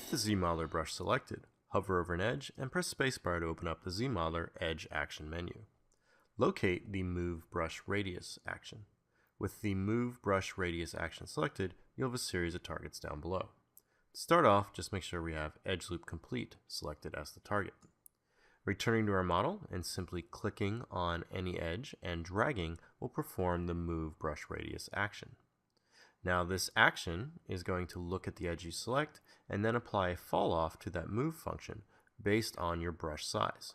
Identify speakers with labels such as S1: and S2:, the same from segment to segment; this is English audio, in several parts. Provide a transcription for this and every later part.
S1: With the Z-Modeler brush selected, hover over an edge and press spacebar to open up the Z-Modeler Edge Action menu. Locate the Move Brush Radius action. With the Move Brush Radius action selected, you'll have a series of targets down below. To start off, just make sure we have Edge Loop Complete selected as the target. Returning to our model and simply clicking on any edge and dragging will perform the Move Brush Radius action. Now this action is going to look at the edge you select and then apply a fall off to that move function based on your brush size.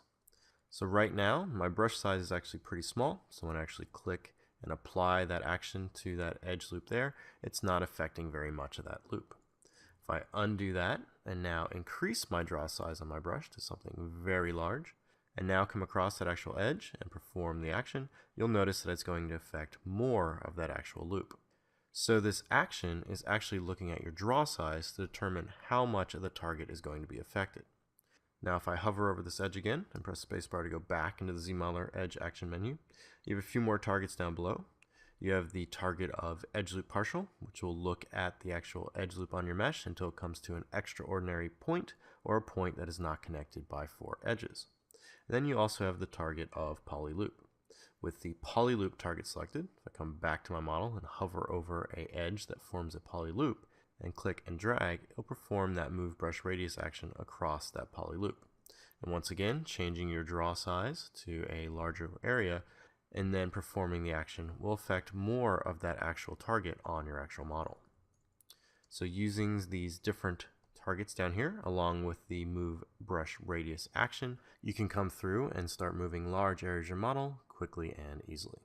S1: So right now my brush size is actually pretty small, so when I actually click and apply that action to that edge loop there, it's not affecting very much of that loop. If I undo that and now increase my draw size on my brush to something very large and now come across that actual edge and perform the action, you'll notice that it's going to affect more of that actual loop. So this action is actually looking at your draw size to determine how much of the target is going to be affected. Now if I hover over this edge again and press spacebar to go back into the Z-Modeler Edge Action menu, you have a few more targets down below. You have the target of Edge Loop Partial, which will look at the actual edge loop on your mesh until it comes to an extraordinary point or a point that is not connected by 4 edges. And then you also have the target of Poly Loop. With the poly loop target selected, if I come back to my model and hover over an edge that forms a poly loop and click and drag, it'll perform that Move Brush Radius action across that poly loop. And once again, changing your draw size to a larger area and then performing the action will affect more of that actual target on your actual model. So using these different targets down here along with the Move Brush Radius action, you can come through and start moving large areas of your model quickly and easily.